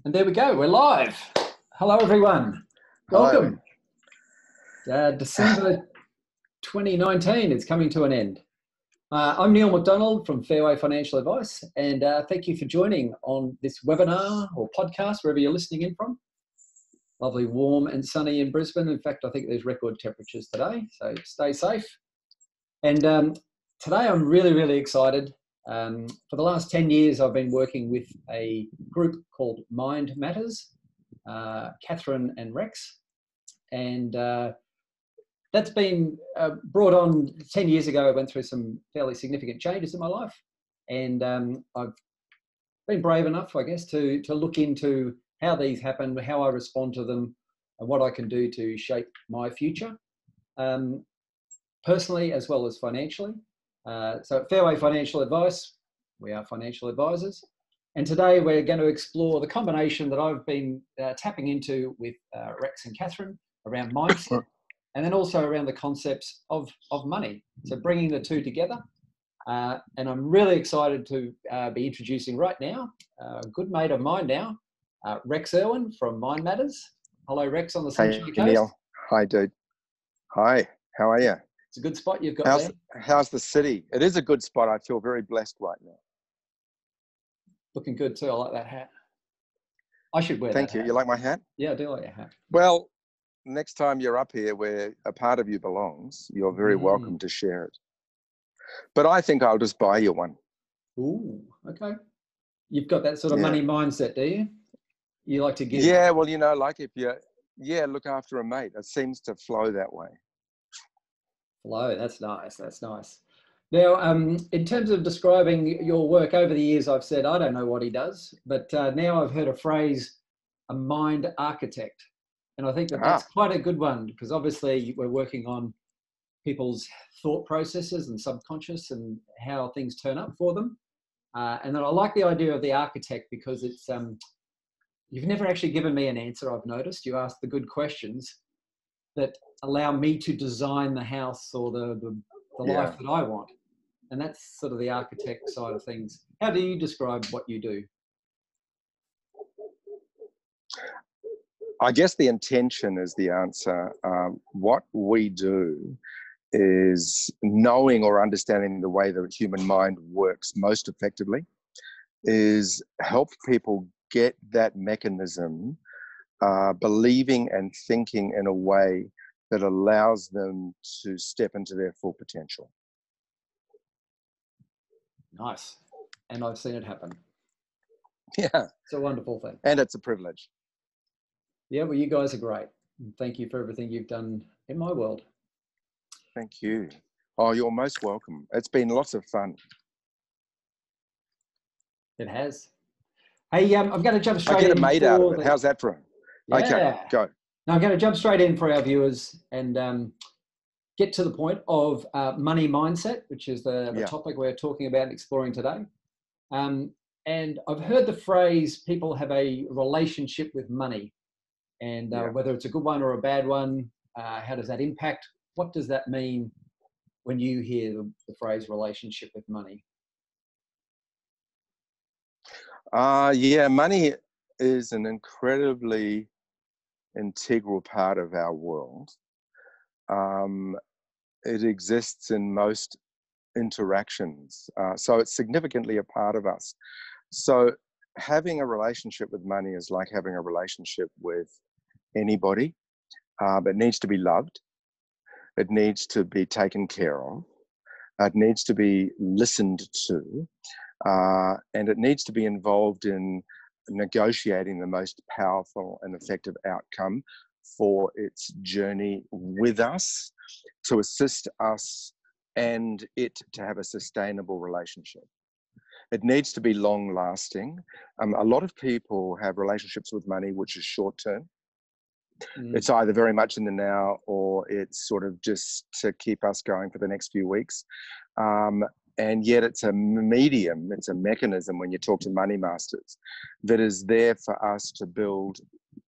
And there we go, we're live. Hello, everyone. Hello. Welcome. December 2019 is coming to an end. I'm Neil McDonald from Fairway Financial Advice, and thank you for joining on this webinar or podcast, wherever you're listening in from. Lovely, warm and sunny in Brisbane. In fact, I think there's record temperatures today, so stay safe. And today I'm really excited. For the last 10 years, I've been working with a group called Mind Matters, Catherine and Rex. And that's been brought on 10 years ago. I went through some fairly significant changes in my life. And I've been brave enough, I guess, to look into how these happen, how I respond to them, and what I can do to shape my future, personally as well as financially. So at Fairway Financial Advice, we are financial advisors. And today we're going to explore the combination that I've been tapping into with Rex and Catherine around mindset, and then also around the concepts of money. So bringing the two together. And I'm really excited to be introducing right now a good mate of mine now, Rex Urwin from Mind Matters. Hello, Rex, on the Sunshine Coast. Hey, Neil. Hi, dude. Hi, how are you? It's a good spot you've got there. How's the city? It is a good spot. I feel very blessed right now. Looking good too. I like that hat. I should wear that hat. Thank you. You like my hat? Yeah, I do like your hat. Well, next time you're up here where a part of you belongs, you're very welcome to share it. But I think I'll just buy you one. Ooh, okay. You've got that sort of money mindset, do you? You like to give? Yeah, well, you know, like if you, look after a mate. It seems to flow that way. Flow, that's nice. That's nice. Now, in terms of describing your work over the years, I've said, I don't know what he does, but now I've heard a phrase, a mind architect. And I think that that's quite a good one, because obviously we're working on people's thought processes and subconscious and how things turn up for them. And then I like the idea of the architect because it's, you've never actually given me an answer, I've noticed. You ask the good questions that allow me to design the house or the life that I want. And that's sort of the architect side of things. How do you describe what you do? I guess the intention is the answer. What we do is knowing or understanding the way the human mind works most effectively is help people get that mechanism believing and thinking in a way that allows them to step into their full potential. Nice. And I've seen it happen. Yeah. It's a wonderful thing. And it's a privilege. Yeah, well, you guys are great. Thank you for everything you've done in my world. Thank you. Oh, you're most welcome. It's been lots of fun. It has. Hey, I'm going to jump straight in. I get a mate out of it. How's that for him? Yeah. Okay, go. Now I'm going to jump straight in for our viewers and get to the point of money mindset, which is the topic we're talking about and exploring today. And I've heard the phrase, people have a relationship with money. And whether it's a good one or a bad one, how does that impact? What does that mean when you hear the phrase relationship with money? Money is an incredibly integral part of our world. It exists in most interactions. So it's significantly a part of us. So having a relationship with money is like having a relationship with anybody. It needs to be loved. It needs to be taken care of. It needs to be listened to. And it needs to be involved in negotiating the most powerful and effective outcome for its journey with us, to assist us and it to have a sustainable relationship. It needs to be long lasting. A lot of people have relationships with money which is short term. It's either very much in the now or it's sort of just to keep us going for the next few weeks. And yet it's a medium, it's a mechanism when you talk to money masters that is there for us to build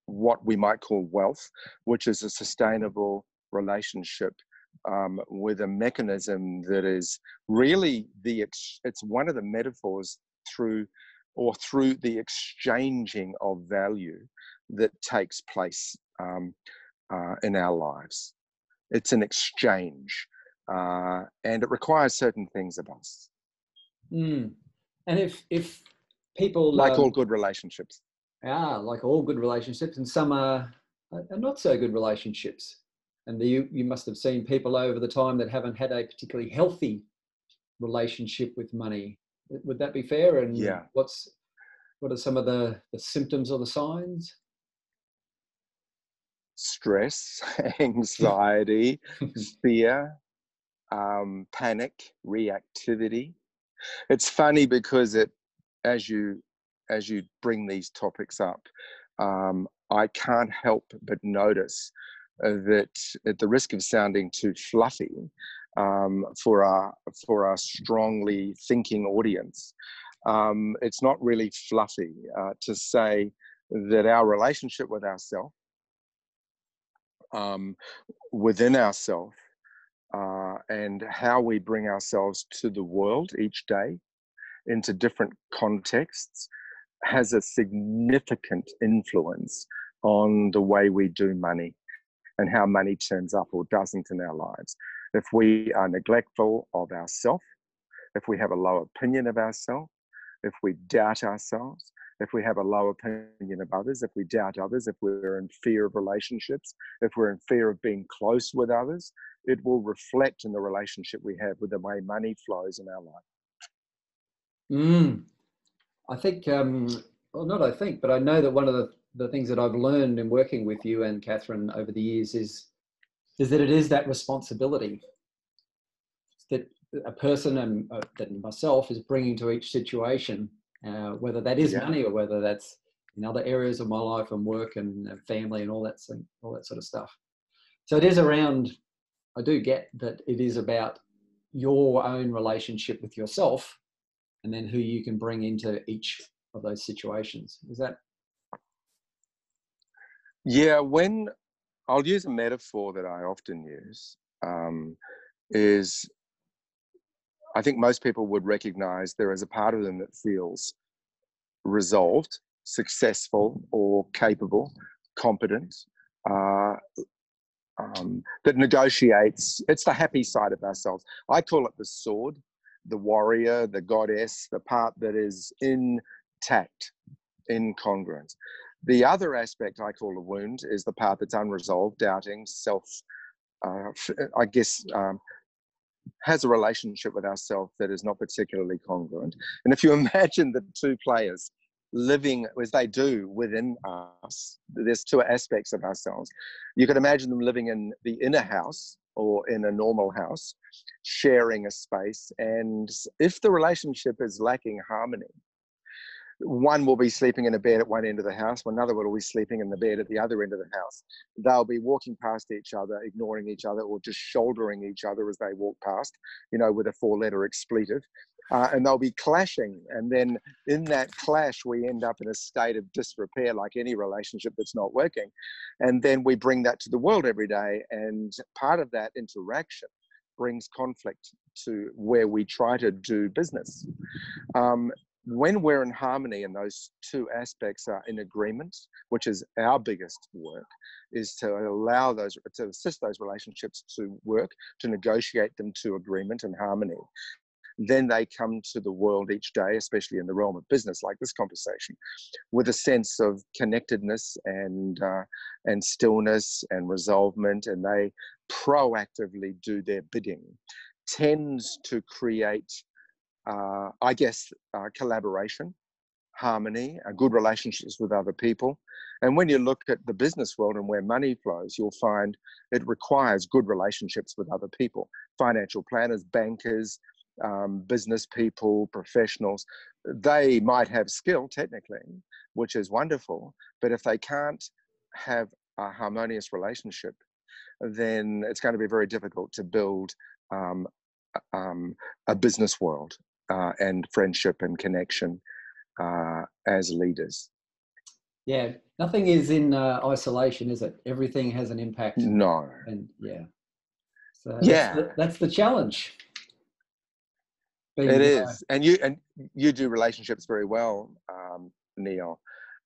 what we might call wealth, which is a sustainable relationship with a mechanism that is really it's one of the metaphors through or through the exchanging of value that takes place in our lives. It's an exchange, and it requires certain things of us. Mm. And if people like all good relationships. like all good relationships, and some are not so good relationships. And you must have seen people over the time that haven't had a particularly healthy relationship with money. Would that be fair? And Yeah. what are some of the symptoms or the signs? Stress, anxiety, fear, panic, reactivity. It's funny because as you bring these topics up, I can't help but notice that, at the risk of sounding too fluffy, for our strongly thinking audience, it's not really fluffy to say that our relationship with ourselves, within ourselves, and how we bring ourselves to the world each day into different contexts has a significant influence on the way we do money and how money turns up or doesn't in our lives. If we are neglectful of ourselves, if we have a low opinion of ourselves, if we doubt ourselves, if we have a low opinion of others, if we doubt others, if we're in fear of relationships, if we're in fear of being close with others, it will reflect in the relationship we have with the way money flows in our life. I think, well, not I think, but I know that one of the things that I've learned in working with you and Catherine over the years is that it is that responsibility that a person and that myself is bringing to each situation, whether that is money or whether that's in other areas of my life and work and family and all that sort of stuff. So it is around, I do get that it is about your own relationship with yourself and then who you can bring into each of those situations. Is that? Yeah, when I'll use a metaphor that I often use, is I think most people would recognize there is a part of them that feels resolved, successful, or capable, competent, that negotiates. It's the happy side of ourselves. I call it the sword, the warrior, the goddess, the part that is intact, in congruence. The other aspect I call the wound is the part that's unresolved, doubting, has a relationship with ourselves that is not particularly congruent. And if you imagine the two players living as they do within us, there's two aspects of ourselves. You could imagine them living in the inner house or in a normal house, sharing a space. And if the relationship is lacking harmony, one will be sleeping in a bed at one end of the house, another will be sleeping in the bed at the other end of the house. They'll be walking past each other, ignoring each other, or just shouldering each other as they walk past, with a 4-letter expletive. And they'll be clashing. And then in that clash, we end up in a state of disrepair, like any relationship that's not working. And then we bring that to the world every day. And part of that interaction brings conflict to where we try to do business. When we're in harmony and those two aspects are in agreement, which is our biggest work, is to assist those relationships to work, to negotiate them to agreement and harmony. Then they come to the world each day, especially in the realm of business, like this conversation, with a sense of connectedness and stillness and resolvement, and they proactively do their bidding. Tends to create collaboration, harmony, good relationships with other people. And when you look at the business world and where money flows, you'll find it requires good relationships with other people, financial planners, bankers, business people, professionals. They might have skill technically, which is wonderful, but if they can't have a harmonious relationship, then it's going to be very difficult to build a business world and friendship and connection as leaders. Yeah, nothing is in isolation, is it? Everything has an impact. No. And yeah, so Yeah. that's the challenge. It being is, and you do relationships very well, Neil,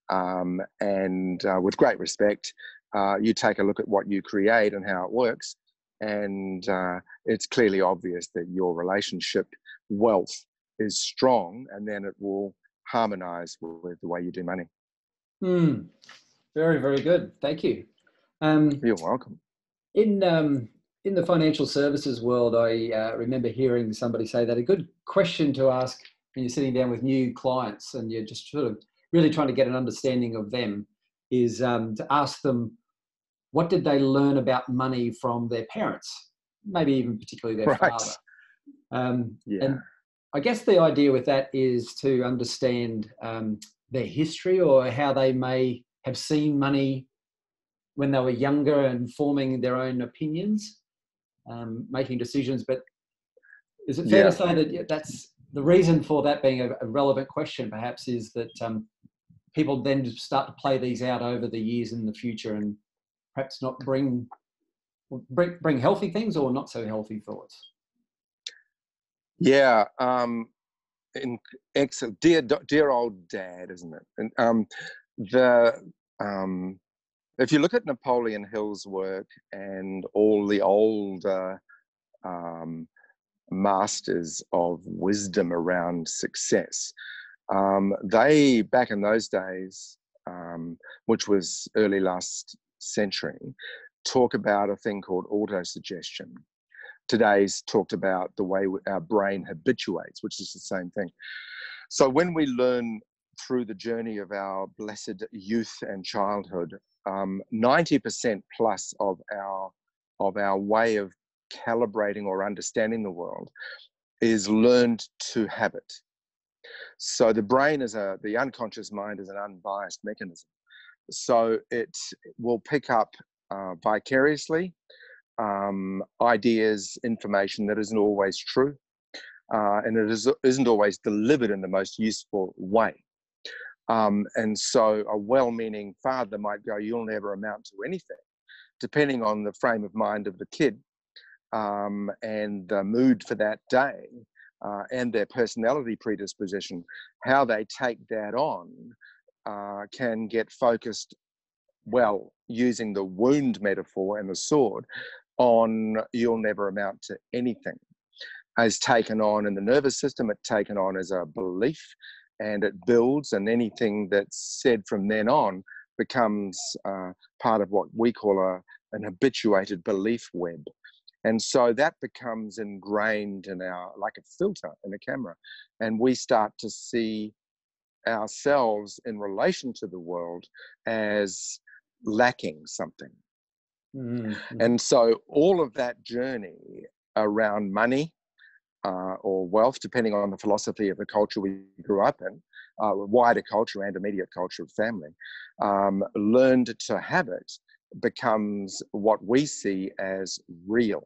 and with great respect. You take a look at what you create and how it works, and it's clearly obvious that your relationship wealth is strong, and then it will harmonize with the way you do money. Very, very good. Thank you. Um, You're welcome. in the financial services world, I remember hearing somebody say that a good question to ask when you're sitting down with new clients and you're just sort of really trying to get an understanding of them is to ask them, what did they learn about money from their parents? Maybe even particularly their father. Yeah. And I guess the idea with that is to understand their history or how they may have seen money when they were younger and forming their own opinions, making decisions. But is it fair to say that that's the reason for that being a relevant question, perhaps, is that people then start to play these out over the years in the future and perhaps not bring healthy things or not so healthy thoughts? Yeah. Excellent. Dear old dad, isn't it? And if you look at Napoleon Hill's work and all the old masters of wisdom around success, they, back in those days, which was early last century, talk about a thing called autosuggestion. Today's talked about the way our brain habituates, which is the same thing. So when we learn through the journey of our blessed youth and childhood, 90% plus of our way of calibrating or understanding the world is learned to habit. So the brain the unconscious mind is an unbiased mechanism. So it will pick up vicariously ideas, information that isn't always true, and it isn't always delivered in the most useful way. And so a well-meaning father might go, "You'll never amount to anything," depending on the frame of mind of the kid and the mood for that day and their personality predisposition. How they take that on can get focused, well, using the wound metaphor and the sword, on "you'll never amount to anything," as taken on in the nervous system, it's taken on as a belief, and it builds, and anything that's said from then on becomes part of what we call an habituated belief web. And so that becomes ingrained in like a filter in a camera, and we start to see ourselves in relation to the world as lacking something. Mm-hmm. And so all of that journey around money or wealth, depending on the philosophy of the culture we grew up in, wider culture and immediate culture of family, learned to have it becomes what we see as real.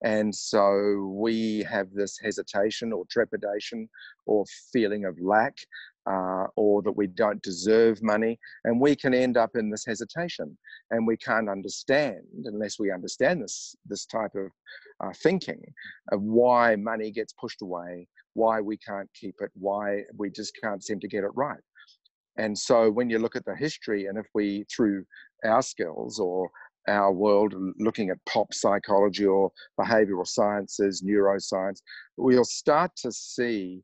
And so we have this hesitation or trepidation or feeling of lack, or that we don't deserve money, and we can end up in this hesitation, and we can't understand, unless we understand this type of thinking, of why money gets pushed away, why we can't keep it, why we just can't seem to get it right. And so when you look at the history, and if we, through our skills or our world, looking at pop psychology or behavioral sciences, neuroscience, we'll start to see,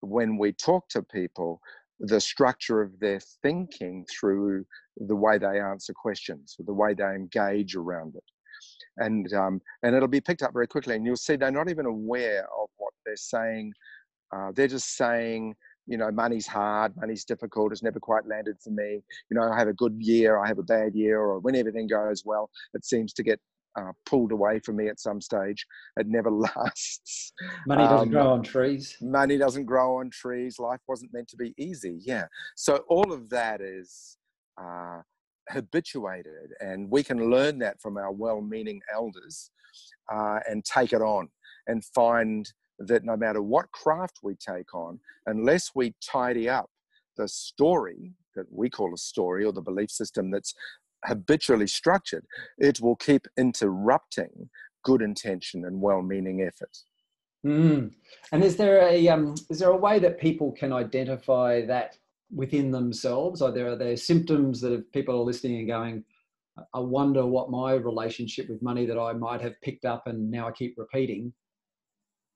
when we talk to people, the structure of their thinking through the way they answer questions, the way they engage around it. And it'll be picked up very quickly, and you'll see they're not even aware of what they're saying. They're just saying, money's hard, money's difficult, it's never quite landed for me. I have a good year, I have a bad year, or when everything goes well, it seems to get pulled away from me at some stage. It never lasts. Money doesn't grow on trees. Money doesn't grow on trees. Life wasn't meant to be easy. Yeah. So all of that is habituated, and we can learn that from our well-meaning elders and take it on, and find that no matter what craft we take on, unless we tidy up the story that we call a story, or the belief system that's habitually structured, it will keep interrupting good intention and well-meaning effort. Mm. And is there a way that people can identify that within themselves? Are there symptoms that if people are listening and going, I wonder what my relationship with money that I might have picked up and now I keep repeating?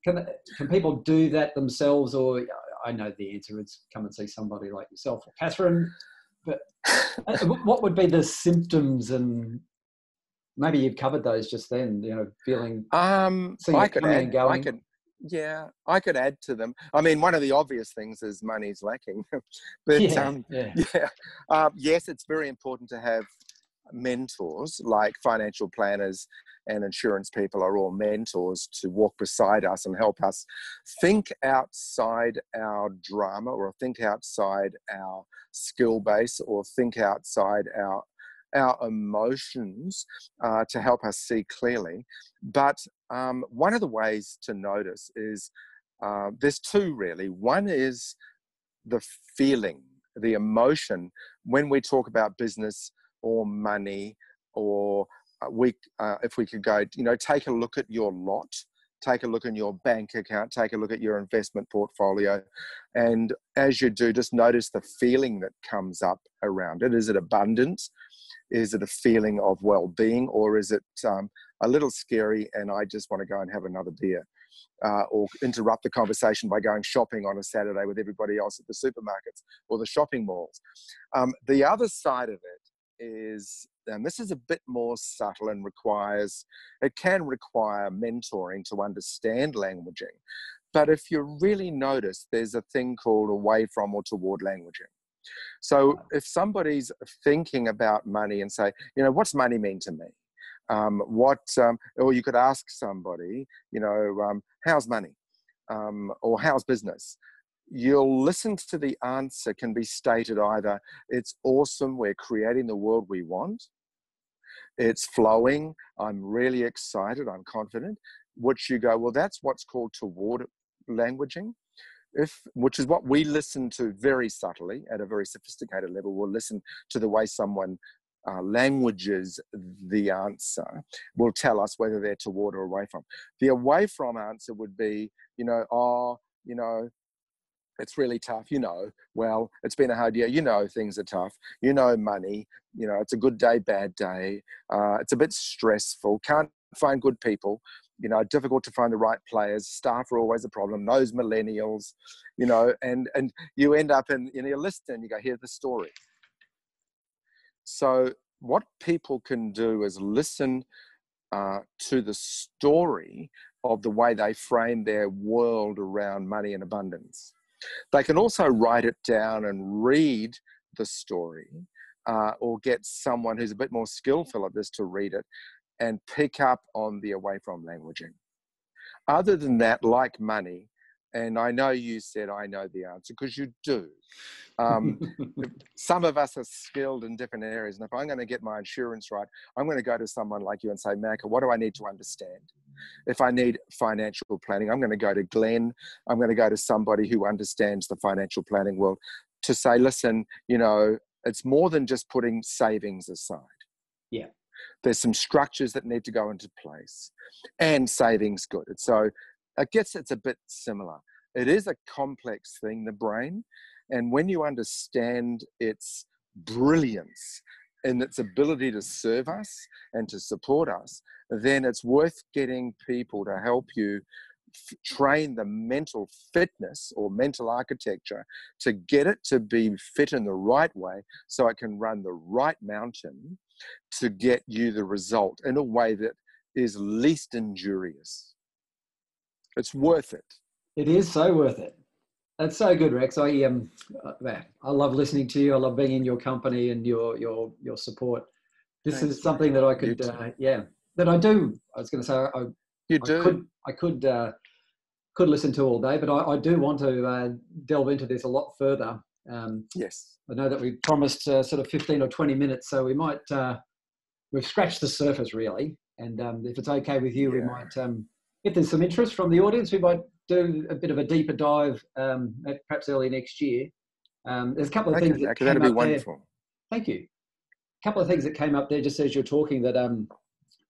Can people do that themselves, or I know the answer is come and see somebody like yourself or Catherine, but what would be the symptoms? And maybe you've covered those just then, feeling, seeing it coming and going. I could add to them. I mean, one of the obvious things is money's lacking, but Yeah. yes, it's very important to have mentors like financial planners and insurance people are all mentors to walk beside us and help us think outside our drama, or think outside our skill base, or think outside our emotions, to help us see clearly. But one of the ways to notice is there's two really. One is the feeling, the emotion. When we talk about business or money, or if we could go, take a look at your lot, take a look in your bank account, take a look at your investment portfolio, and as you do, just notice the feeling that comes up around it. Is it abundance? Is it a feeling of well-being, or is it a little scary and I just want to go and have another beer? Or interrupt the conversation by going shopping on a Saturday with everybody else at the supermarkets or the shopping malls. The other side of it is, and this is a bit more subtle and it can require mentoring to understand languaging. But if you really notice, there's a thing called away from or toward languaging. So if somebody's thinking about money and say, what's money mean to me? Or you could ask somebody, how's money? Or how's business? You'll listen to the answer can be stated either, it's awesome, we're creating the world we want. It's flowing, I'm really excited, I'm confident. Which you go, well, that's what's called toward languaging. Which is what we listen to very subtly at a very sophisticated level. We'll listen to the way someone languages the answer, will tell us whether they're toward or away from. The away from answer would be, it's really tough, well, it's been a hard year, things are tough, money, it's a good day, bad day, it's a bit stressful, can't find good people, difficult to find the right players, staff are always a problem, those millennials, and you end up in your list and you go, here's the story. So what people can do is listen to the story of the way they frame their world around money and abundance. They can also write it down and read the story, or get someone who's a bit more skillful at this to read it and pick up on the away from languaging. Other than that, like money, and I know you said I know the answer because you do. Some of us are skilled in different areas, and if I'm going to get my insurance right, I'm going to go to someone like you and say, Maka, what do I need to understand? If I need financial planning, I'm going to go to Glenn. I'm going to go to somebody who understands the financial planning world to say, listen, it's more than just putting savings aside. Yeah. There's some structures that need to go into place, and savings good. So I guess it's a bit similar. It is a complex thing, the brain. And when you understand its brilliance and its ability to serve us and to support us, then it's worth getting people to help you train the mental fitness or mental architecture to get it to be fit in the right way so it can run the right mountain to get you the result in a way that is least injurious. It's worth it. It is so worth it. That's so good, Rex. I love listening to you. I love being in your company and your support. This Thanks, is something that I could, that I do. I was going to say, I could listen to all day, but I do want to delve into this a lot further. Yes. I know that we promised sort of 15 or 20 minutes, so we might, we've scratched the surface really. And if it's okay with you, we might, if there's some interest from the audience, we might do a bit of a deeper dive perhaps early next year. There's a couple of things that came that'd be up wonderful. there. Thank you. A couple of things that came up there just as you're talking that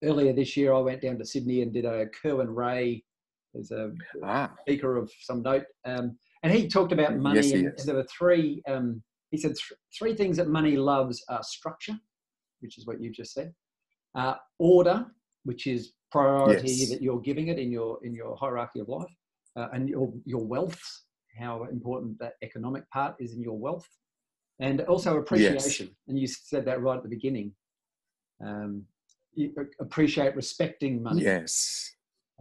earlier this year I went down to Sydney and did a Kerwin Ray There's a speaker of some note. And he talked about money, yes, and there were three, he said three things that money loves are structure, which is what you just said, order, which is priority that you're giving it in your hierarchy of life, and your wealth, how important that economic part is in your wealth, and also appreciation. And you said that right at the beginning. You appreciate respecting money. Yeah,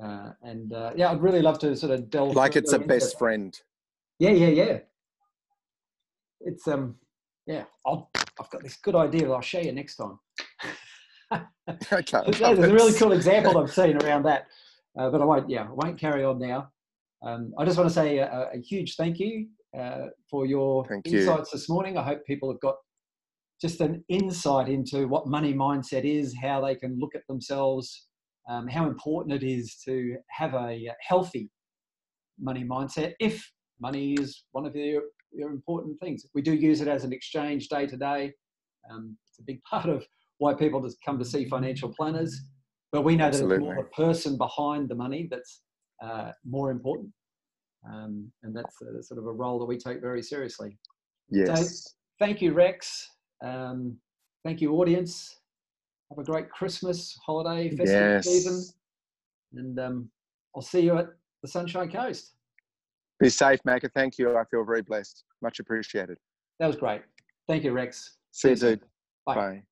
I'd really love to sort of delve like it's a best friend. Yeah. It's yeah. I've got this good idea that I'll show you next time. Okay. There's a really cool example I've seen around that, but I won't carry on now. I just want to say a huge thank you for your insights this morning. I hope people have got just an insight into what money mindset is, how they can look at themselves, how important it is to have a healthy money mindset if money is one of your important things. We do use it as an exchange day to day. It's a big part of why people just come to see financial planners, but we know that it's more the person behind the money that's more important. And that's sort of a role that we take very seriously. Yes. So thank you, Rex. Thank you, audience. Have a great Christmas, holiday, festive season. And I'll see you at the Sunshine Coast. Be safe, Macca. Thank you. I feel very blessed. Much appreciated. That was great. Thank you, Rex. See you, dude. Bye. Bye.